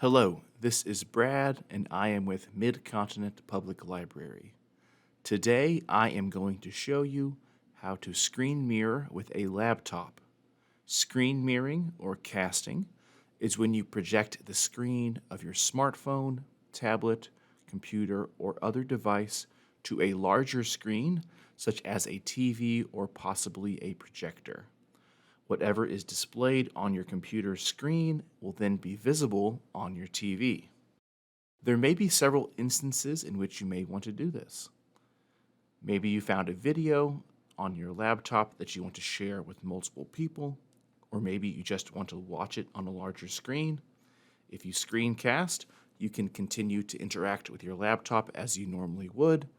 Hello, this is Brad, and I am with Mid-Continent Public Library. Today, I am going to show you how to screen mirror with a laptop. Screen mirroring, or casting, is when you project the screen of your smartphone, tablet, computer, or other device to a larger screen, such as a TV or possibly a projector. Whatever is displayed on your computer screen will then be visible on your TV. There may be several instances in which you may want to do this. Maybe you found a video on your laptop that you want to share with multiple people, or maybe you just want to watch it on a larger screen. If you screencast, you can continue to interact with your laptop as you normally would,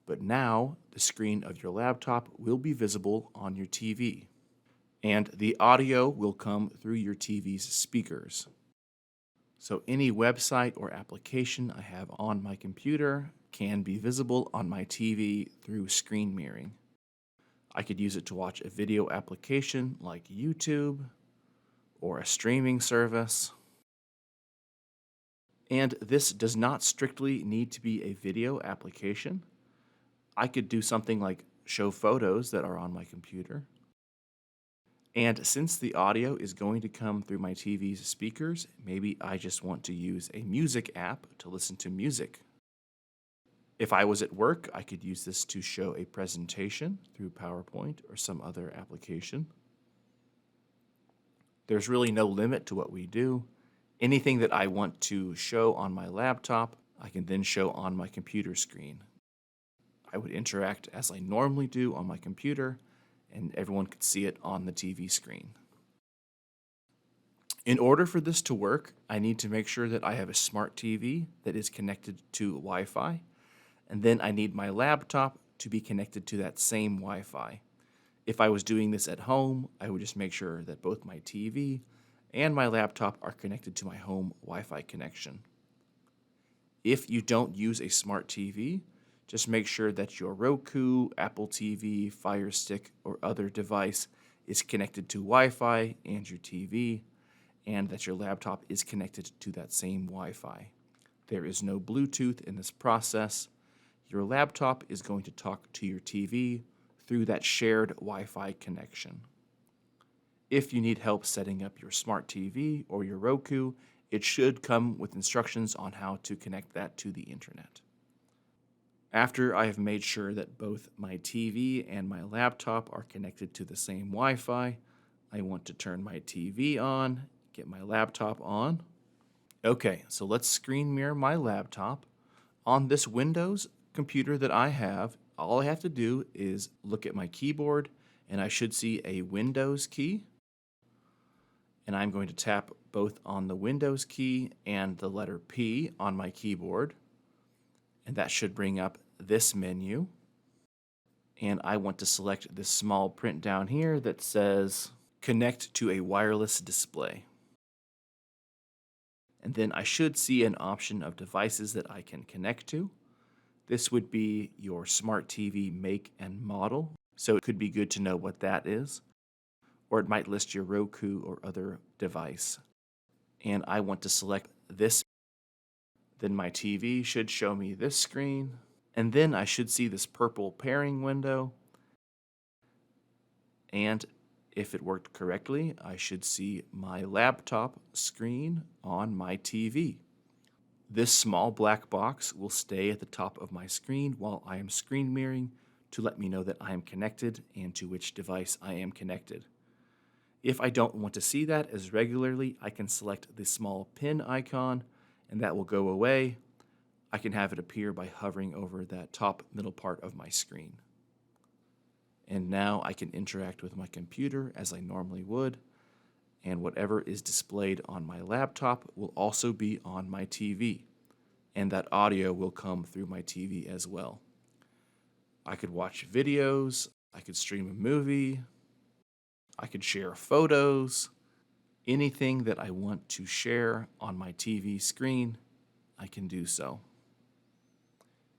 but now the screen of your laptop will be visible on your TV. And the audio will come through your TV's speakers. So any website or application I have on my computer can be visible on my TV through screen mirroring. I could use it to watch a video application like YouTube or a streaming service. And this does not strictly need to be a video application. I could do something like show photos that are on my computer. And since the audio is going to come through my TV's speakers, maybe I just want to use a music app to listen to music. If I was at work, I could use this to show a presentation through PowerPoint or some other application. There's really no limit to what we do. Anything that I want to show on my laptop, I can then show on my computer screen. I would interact as I normally do on my computer, and everyone could see it on the TV screen. In order for this to work, I need to make sure that I have a smart TV that is connected to Wi-Fi, and then I need my laptop to be connected to that same Wi-Fi. If I was doing this at home, I would just make sure that both my TV and my laptop are connected to my home Wi-Fi connection. If you don't use a smart TV, just make sure that your Roku, Apple TV, Fire Stick, or other device is connected to Wi-Fi and your TV, and that your laptop is connected to that same Wi-Fi. There is no Bluetooth in this process. Your laptop is going to talk to your TV through that shared Wi-Fi connection. If you need help setting up your smart TV or your Roku, it should come with instructions on how to connect that to the internet. After I have made sure that both my TV and my laptop are connected to the same Wi-Fi, I want to turn my TV on, get my laptop on. Okay, so let's screen mirror my laptop. On this Windows computer that I have, all I have to do is look at my keyboard, and I should see a Windows key. And I'm going to tap both on the Windows key and the letter P on my keyboard. And that should bring up this menu. And I want to select this small print down here that says connect to a wireless display. And then I should see an option of devices that I can connect to. This would be your smart TV make and model, so it could be good to know what that is. Or it might list your Roku or other device. And I want to select this. Then my TV should show me this screen, and then I should see this purple pairing window. And if it worked correctly, I should see my laptop screen on my TV. This small black box will stay at the top of my screen while I am screen mirroring to let me know that I am connected and to which device I am connected. If I don't want to see that as regularly, I can select the small pin icon, and that will go away. I can have it appear by hovering over that top middle part of my screen. And now I can interact with my computer as I normally would, and whatever is displayed on my laptop will also be on my TV, and that audio will come through my TV as well. I could watch videos, I could stream a movie, I could share photos. Anything that I want to share on my TV screen, I can do so.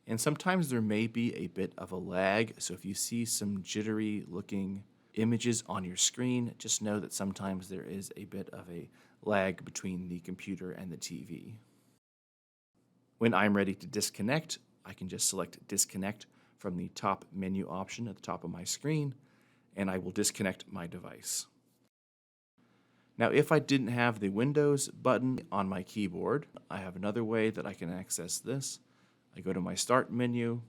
And sometimes there may be a bit of a lag, so if you see some jittery looking images on your screen, just know that sometimes there is a bit of a lag between the computer and the TV. When I'm ready to disconnect, I can just select disconnect from the top menu option at the top of my screen, and I will disconnect my device. Now, if I didn't have the Windows button on my keyboard, I have another way that I can access this. I go to my Start menu,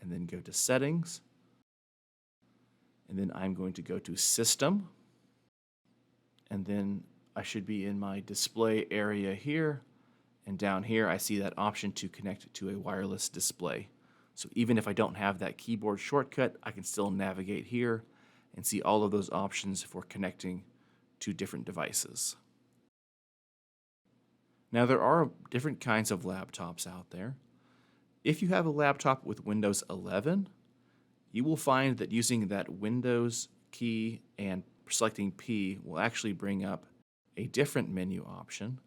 and then go to Settings, and then I'm going to go to System, and then I should be in my display area here, and down here I see that option to connect to a wireless display. So even if I don't have that keyboard shortcut, I can still navigate here and see all of those options for connecting to different devices. Now, there are different kinds of laptops out there. If you have a laptop with Windows 11, you will find that using that Windows key and selecting P will actually bring up a different menu option.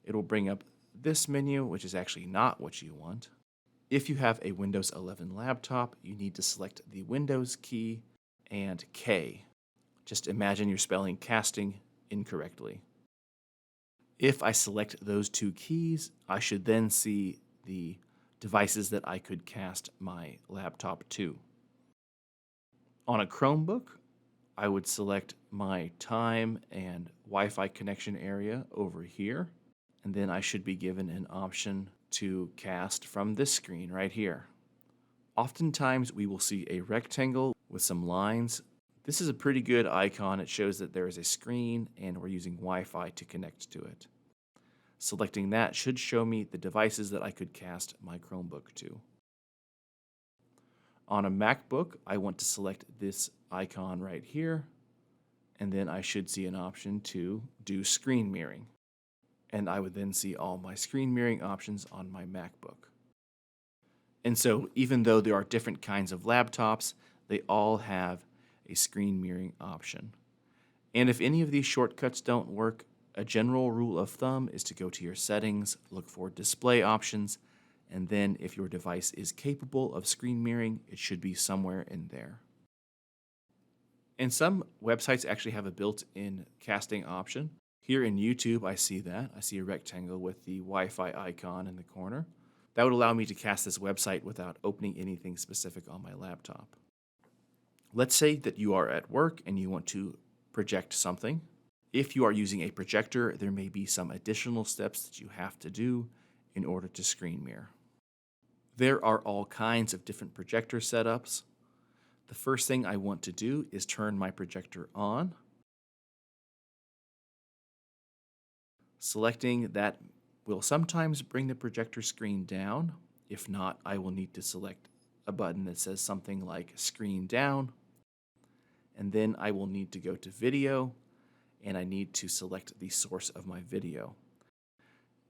It will bring up this menu, which is actually not what you want. If you have a Windows 11 laptop, you need to select the Windows key and K. Just imagine you're spelling casting incorrectly. If I select those two keys, I should then see the devices that I could cast my laptop to. On a Chromebook, I would select my time and Wi-Fi connection area over here, and then I should be given an option to cast from this screen right here. Oftentimes we will see a rectangle with some lines. This is a pretty good icon. It shows that there is a screen and we're using Wi-Fi to connect to it. Selecting that should show me the devices that I could cast my Chromebook to. On a MacBook, I want to select this icon right here, and then I should see an option to do screen mirroring. And I would then see all my screen mirroring options on my MacBook. And so even though there are different kinds of laptops, they all have a screen mirroring option. And if any of these shortcuts don't work, a general rule of thumb is to go to your settings, look for display options, and then if your device is capable of screen mirroring, it should be somewhere in there. And some websites actually have a built-in casting option. Here in YouTube, I see that. I see a rectangle with the Wi-Fi icon in the corner. That would allow me to cast this website without opening anything specific on my laptop. Let's say that you are at work and you want to project something. If you are using a projector, there may be some additional steps that you have to do in order to screen mirror. There are all kinds of different projector setups. The first thing I want to do is turn my projector on. Selecting that will sometimes bring the projector screen down. If not, I will need to select a button that says something like screen down. And then I will need to go to video, and I need to select the source of my video.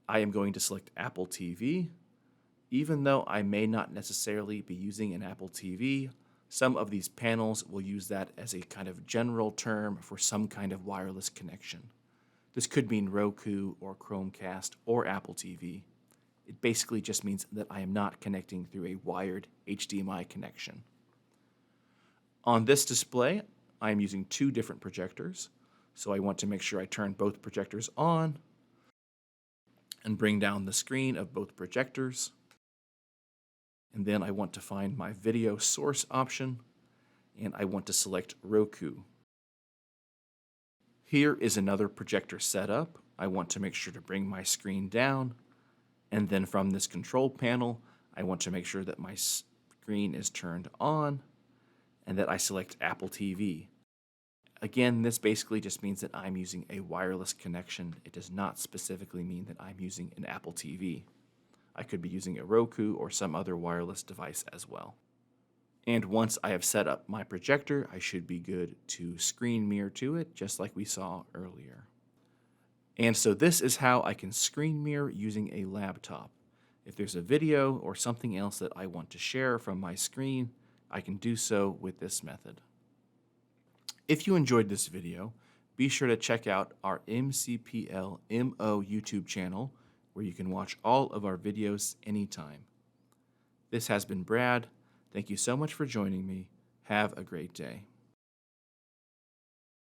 I am going to select Apple TV. Even though I may not necessarily be using an Apple TV, some of these panels will use that as a kind of general term for some kind of wireless connection. This could mean Roku or Chromecast or Apple TV. It basically just means that I am not connecting through a wired HDMI connection. On this display, I am using two different projectors, so I want to make sure I turn both projectors on and bring down the screen of both projectors. And then I want to find my video source option, and I want to select Roku. Here is another projector setup. I want to make sure to bring my screen down, and then from this control panel, I want to make sure that my screen is turned on and that I select Apple TV. Again, this basically just means that I'm using a wireless connection. It does not specifically mean that I'm using an Apple TV. I could be using a Roku or some other wireless device as well. And once I have set up my projector, I should be good to screen mirror to it, just like we saw earlier. And so this is how I can screen mirror using a laptop. If there's a video or something else that I want to share from my screen, I can do so with this method. If you enjoyed this video, be sure to check out our MCPL MO YouTube channel, where you can watch all of our videos anytime. This has been Brad. Thank you so much for joining me. Have a great day.